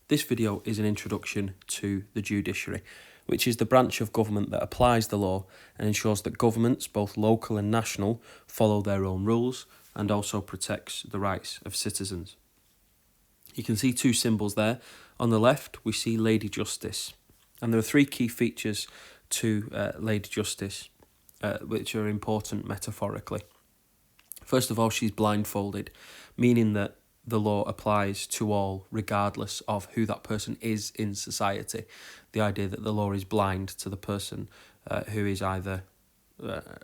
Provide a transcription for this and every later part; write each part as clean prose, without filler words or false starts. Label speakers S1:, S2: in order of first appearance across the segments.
S1: This video is an introduction to the judiciary, which is the branch of government that applies the law and ensures that governments, both local and national, follow their own rules and also protects the rights of citizens. You can see two symbols there. On the left, we see Lady Justice, and there are three key features to Lady Justice, which are important metaphorically. First of all, she's blindfolded, meaning that the law applies to all, regardless of who that person is in society. The idea that the law is blind to the person who is either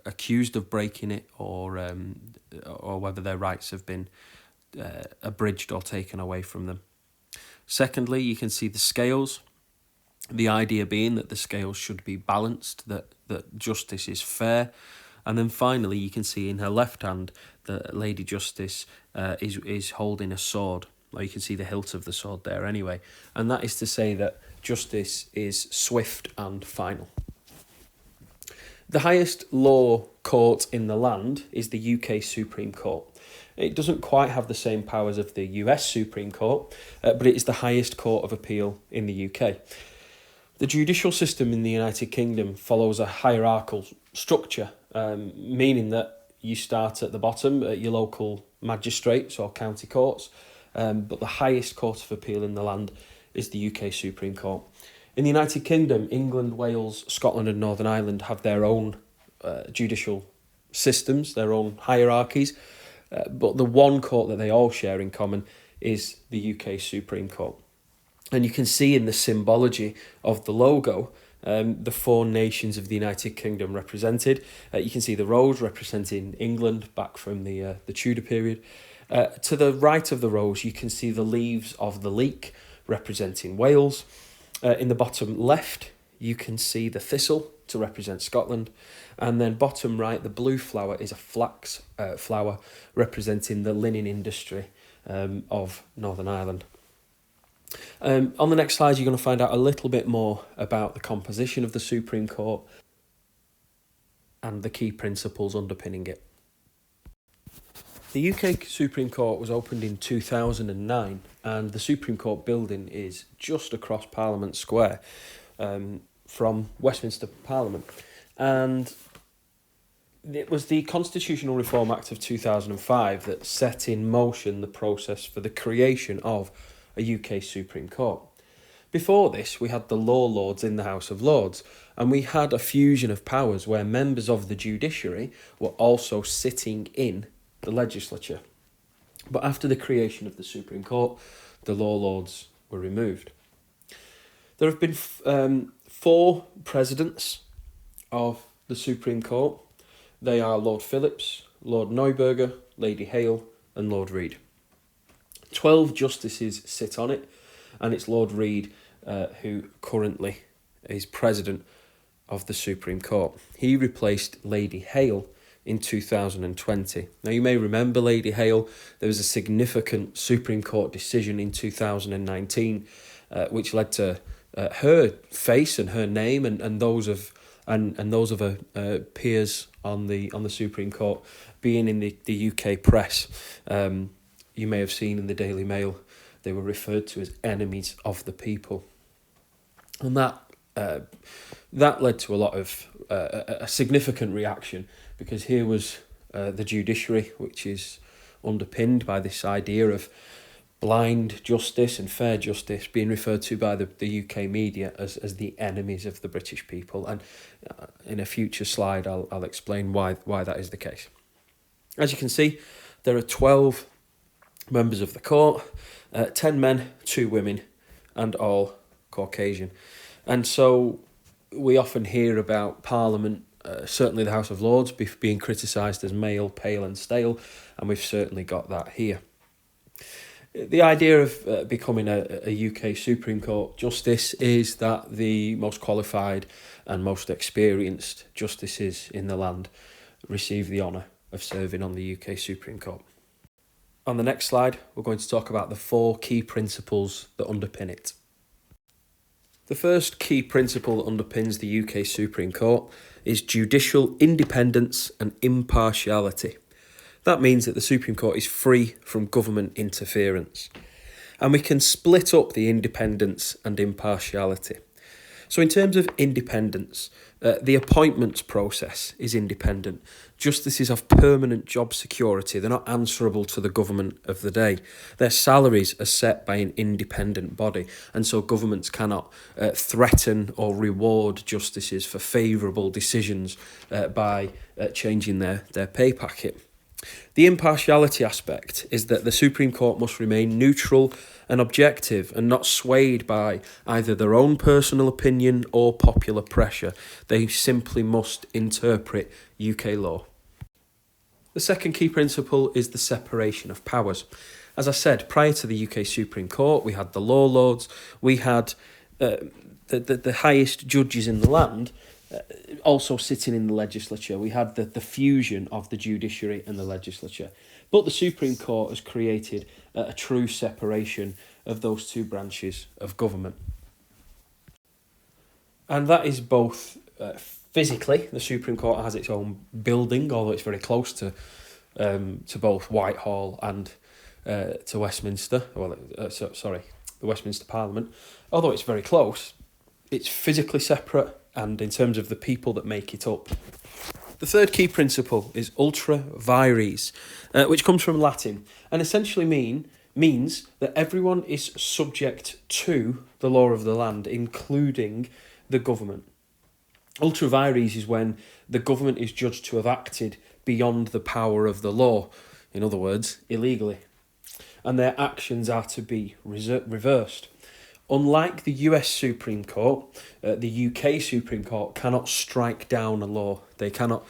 S1: accused of breaking it or whether their rights have been abridged or taken away from them. Secondly, you can see the scales. The idea being that the scales should be balanced, that justice is fair. And then finally, you can see in her left hand that Lady Justice is holding a sword. Or you can see the hilt of the sword there anyway. And that is to say that justice is swift and final. The highest law court in the land is the UK Supreme Court. It doesn't quite have the same powers of the US Supreme Court, but it is the highest court of appeal in the UK. The judicial system in the United Kingdom follows a hierarchical structure, meaning that you start at the bottom at your local magistrates or county courts, but the highest court of appeal in the land is the UK Supreme Court. In the United Kingdom, England, Wales, Scotland and Northern Ireland have their own judicial systems, their own hierarchies, but the one court that they all share in common is the UK Supreme Court. And you can see in the symbology of the logo the four nations of the United Kingdom represented. You can see the rose representing England back from the Tudor period. To the right of the rose, you can see the leaves of the leek representing Wales. In the bottom left, you can see the thistle to represent Scotland. And then bottom right, the blue flower is a flax flower representing the linen industry of Northern Ireland. On the next slide, you're going to find out a little bit more about the composition of the Supreme Court and the key principles underpinning it. The UK Supreme Court was opened in 2009, and the Supreme Court building is just across Parliament Square from Westminster Parliament. And it was the Constitutional Reform Act of 2005 that set in motion the process for the creation of a UK Supreme Court. Before this, we had the Law Lords in the House of Lords, and we had a fusion of powers where members of the judiciary were also sitting in the legislature. But after the creation of the Supreme Court, the Law Lords were removed. There have been four presidents of the Supreme Court. They are Lord Phillips, Lord Neuberger, Lady Hale and Lord Reid. 12 justices sit on it, and it's Lord Reid who currently is president of the Supreme Court. He replaced Lady Hale in 2020. Now, you may remember Lady Hale. There was a significant Supreme Court decision in 2019 which led to her face and her name and those of her peers on the Supreme Court being in the UK press. You may have seen in the Daily Mail, they were referred to as enemies of the people. And that led to a lot of a significant reaction, because here was the judiciary, which is underpinned by this idea of blind justice and fair justice, being referred to by the UK media as the enemies of the British people. And in a future slide, I'll explain why that is the case. As you can see, there are 12 members of the court, 10 men, 2 women, and all Caucasian. And so we often hear about Parliament, certainly the House of Lords, being criticised as male, pale and stale, and we've certainly got that here. The idea of becoming a UK Supreme Court justice is that the most qualified and most experienced justices in the land receive the honour of serving on the UK Supreme Court. On the next slide, we're going to talk about the 4 key principles that underpin it. The first key principle that underpins the UK Supreme Court is judicial independence and impartiality. That means that the Supreme Court is free from government interference. and we can split up the independence and impartiality. So in terms of independence, the appointments process is independent. Justices have permanent job security. They're not answerable to the government of the day. Their salaries are set by an independent body, and so governments cannot threaten or reward justices for favourable decisions by changing their pay packet. The impartiality aspect is that the Supreme Court must remain neutral and objective and not swayed by either their own personal opinion or popular pressure. They simply must interpret UK law. The second key principle is the separation of powers. As I said, prior to the UK Supreme Court, we had the law lords, we had the highest judges in the land, also sitting in the legislature. We had the fusion of the judiciary and the legislature. But the Supreme Court has created a true separation of those two branches of government. And that is both physically, the Supreme Court has its own building, although it's very close to both Whitehall and to Westminster. The Westminster Parliament. Although it's very close, it's physically separate, and in terms of the people that make it up. The third key principle is ultra vires, which comes from Latin and essentially means that everyone is subject to the law of the land, including the government. Ultra vires is when the government is judged to have acted beyond the power of the law, in other words, illegally, and their actions are to be reversed. Unlike the US Supreme Court, the UK Supreme Court cannot strike down a law. They cannot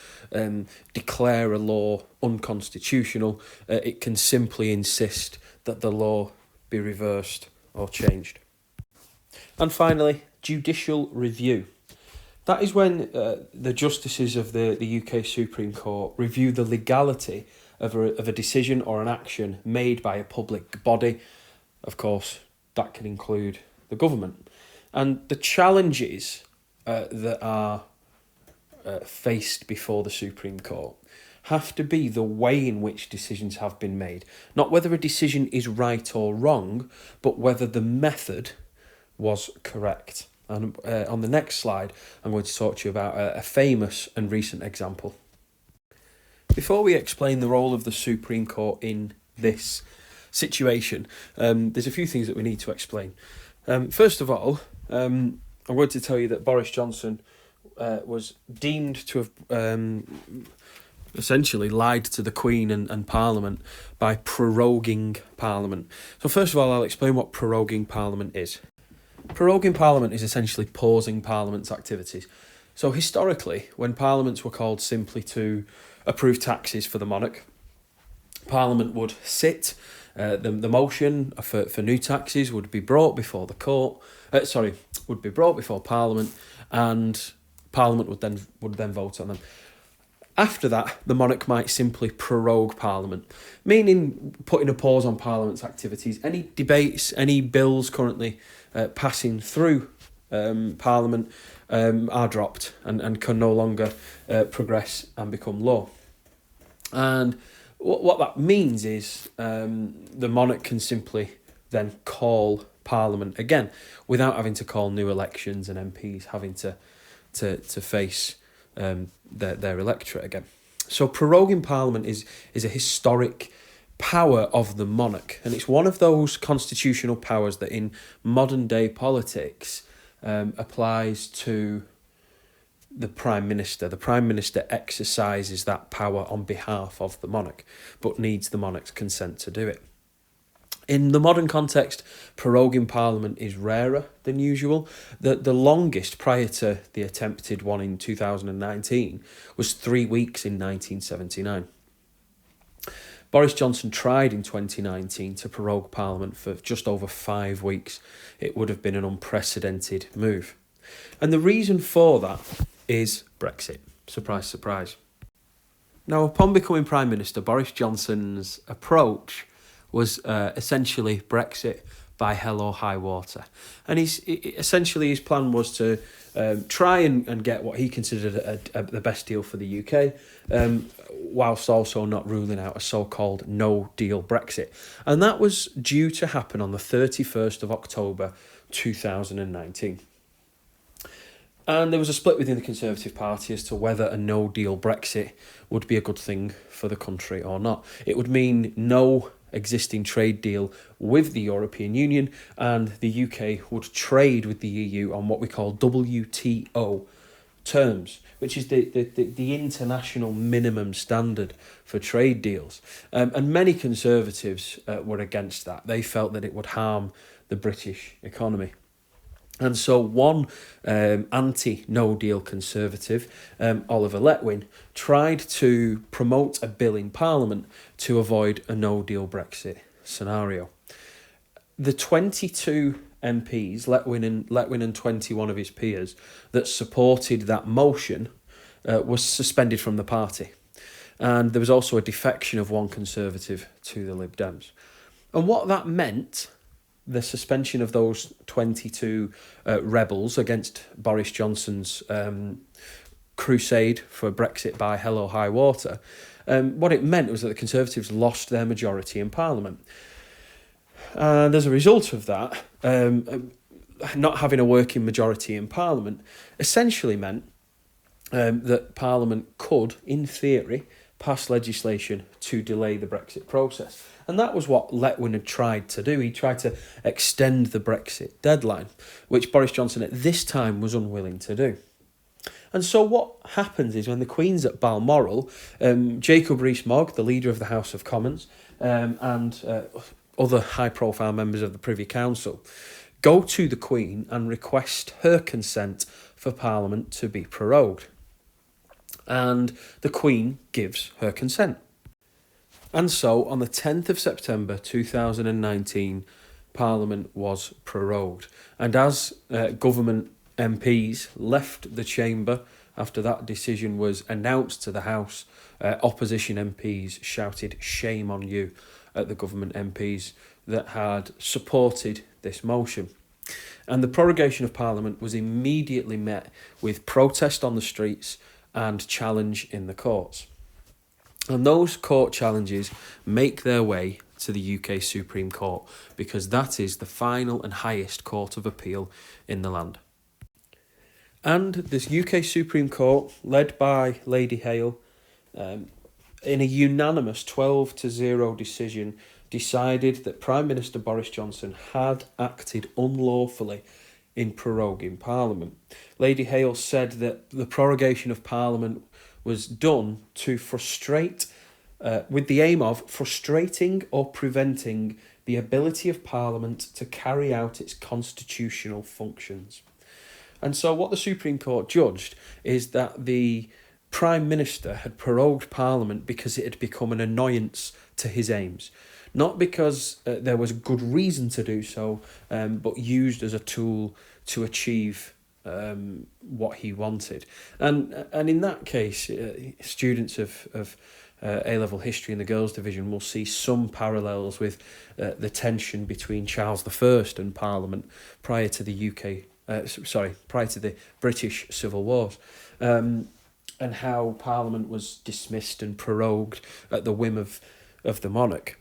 S1: declare a law unconstitutional. It can simply insist that the law be reversed or changed. And finally, judicial review. That is when the justices of the UK Supreme Court review the legality of a decision or an action made by a public body. Of course, that can include the government. And the challenges that are faced before the Supreme Court have to be the way in which decisions have been made. Not whether a decision is right or wrong, but whether the method was correct. And on the next slide, I'm going to talk to you about a famous and recent example. Before we explain the role of the Supreme Court in this situation, there's a few things that we need to explain. First of all, I'm going to tell you that Boris Johnson was deemed to have essentially lied to the Queen and Parliament by proroguing Parliament. So first of all, I'll explain what proroguing Parliament is. Proroguing Parliament is essentially pausing Parliament's activities. So historically, when Parliaments were called simply to approve taxes for the monarch, Parliament would sit. The motion for new taxes would be brought before the court. Would be brought before Parliament, and Parliament would then vote on them. After that, the monarch might simply prorogue Parliament, meaning putting a pause on Parliament's activities. Any debates, any bills currently passing through Parliament are dropped and can no longer progress and become law. And what that means is the monarch can simply then call Parliament again without having to call new elections and MPs having to face their electorate again. So proroguing Parliament is a historic power of the monarch, and it's one of those constitutional powers that in modern day politics applies to the Prime Minister. The Prime Minister exercises that power on behalf of the monarch, but needs the monarch's consent to do it. In the modern context, proroguing Parliament is rarer than usual. The longest prior to the attempted one in 2019 was 3 weeks in 1979. Boris Johnson tried in 2019 to prorogue Parliament for just over 5 weeks. It would have been an unprecedented move. And the reason for that is Brexit. Surprise, surprise. Now, upon becoming Prime Minister, Boris Johnson's approach was essentially Brexit, by hell or high water. And essentially his plan was to try and get what he considered the best deal for the UK, whilst also not ruling out a so-called no-deal Brexit. And that was due to happen on the 31st of October 2019. And there was a split within the Conservative Party as to whether a no-deal Brexit would be a good thing for the country or not. It would mean no existing trade deal with the European Union, and the UK would trade with the EU on what we call WTO terms, which is the international minimum standard for trade deals. And many Conservatives were against that. They felt that it would harm the British economy. And so one anti-no-deal Conservative, Oliver Letwin, tried to promote a bill in Parliament to avoid a no-deal Brexit scenario. The 22 MPs, Letwin and 21 of his peers, that supported that motion was suspended from the party. And there was also a defection of one Conservative to the Lib Dems. And what that meant, the suspension of those 22 rebels against Boris Johnson's crusade for Brexit by hell or high water, what it meant was that the Conservatives lost their majority in Parliament. And as a result of that, not having a working majority in Parliament essentially meant that Parliament could, in theory, pass legislation to delay the Brexit process. And that was what Letwin had tried to do. He tried to extend the Brexit deadline, which Boris Johnson at this time was unwilling to do. And so what happens is when the Queen's at Balmoral, Jacob Rees-Mogg, the leader of the House of Commons, and other high-profile members of the Privy Council, go to the Queen and request her consent for Parliament to be prorogued. And the Queen gives her consent. And so, on the 10th of September 2019, Parliament was prorogued. And as government MPs left the chamber after that decision was announced to the House, opposition MPs shouted "shame on you" at the government MPs that had supported this motion. And the prorogation of Parliament was immediately met with protest on the streets and challenge in the courts. And those court challenges make their way to the UK Supreme Court, because that is the final and highest court of appeal in the land. And this UK Supreme Court, led by Lady Hale, in a unanimous 12-0 decision, decided that Prime Minister Boris Johnson had acted unlawfully in proroguing Parliament. Lady Hale said that the prorogation of Parliament was done to frustrate, with the aim of frustrating or preventing the ability of Parliament to carry out its constitutional functions. And so what the Supreme Court judged is that the Prime Minister had prorogued Parliament because it had become an annoyance to his aims. Not because there was good reason to do so, but used as a tool to achieve what he wanted. And in that case, students of A-level history in the girls' division will see some parallels with the tension between Charles I and Parliament prior to the prior to the British Civil Wars, and how Parliament was dismissed and prorogued at the whim of the monarch.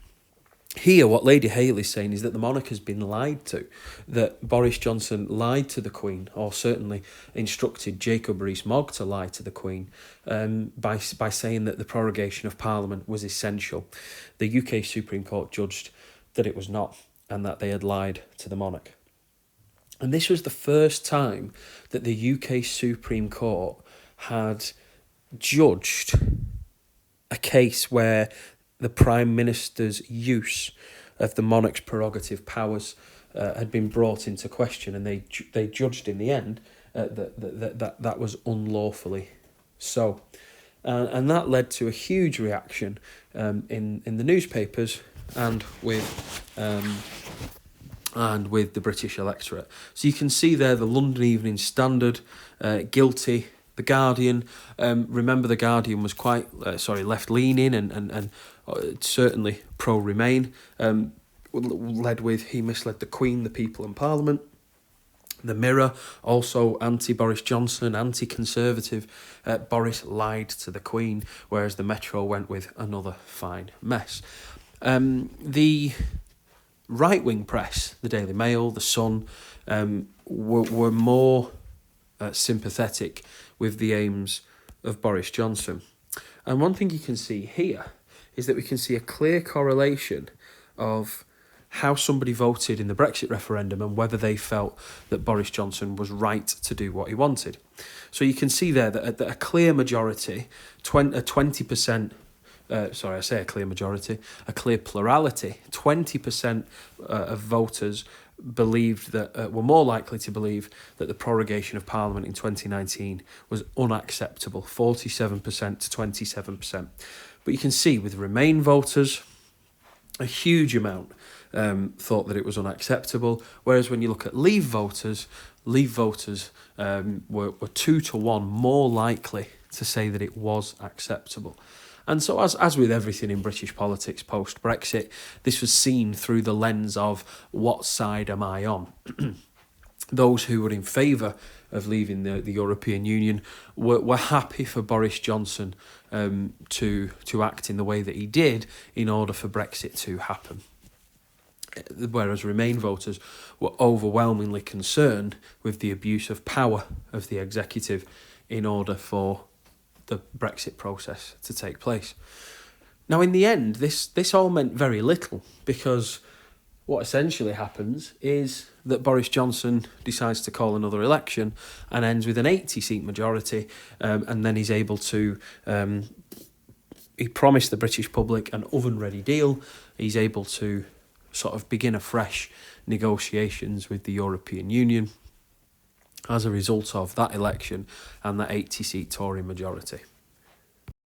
S1: Here, what Lady Hale is saying is that the monarch has been lied to, that Boris Johnson lied to the Queen, or certainly instructed Jacob Rees-Mogg to lie to the Queen, by saying that the prorogation of Parliament was essential. The UK Supreme Court judged that it was not, and that they had lied to the monarch. And this was the first time that the UK Supreme Court had judged a case where the Prime Minister's use of the monarch's prerogative powers had been brought into question, and they judged in the end that was unlawfully so. And that led to a huge reaction in the newspapers and with the British electorate. So you can see there the London Evening Standard, guilty. The Guardian, remember the Guardian was quite left-leaning and certainly pro-Remain. led with he misled the Queen, the people and Parliament. The Mirror, also anti-Boris Johnson, anti-Conservative. Boris lied to the Queen, whereas the Metro went with another fine mess. The right-wing press, the Daily Mail, the Sun, were more sympathetic with the aims of Boris Johnson. And one thing you can see here is that we can see a clear correlation of how somebody voted in the Brexit referendum and whether they felt that Boris Johnson was right to do what he wanted. So you can see there that a clear majority, a 20%, a clear plurality, 20% of voters believed that were more likely to believe that the prorogation of Parliament in 2019 was unacceptable, 47% to 27%. But you can see with Remain voters, a huge amount thought that it was unacceptable, whereas when you look at Leave voters were 2 to 1 more likely to say that it was acceptable. And so as with everything in British politics post-Brexit, this was seen through the lens of what side am I on? Those who were in favour of leaving the European Union were happy for Boris Johnson to act in the way that he did in order for Brexit to happen. Whereas Remain voters were overwhelmingly concerned with the abuse of power of the executive in order for the Brexit process to take place. Now, in the end, this all meant very little, because what essentially happens is that Boris Johnson decides to call another election and ends with an 80-seat majority, and then he's able to... he promised the British public an oven-ready deal. He's able to sort of begin afresh negotiations with the European Union as a result of that election and that 80-seat Tory majority.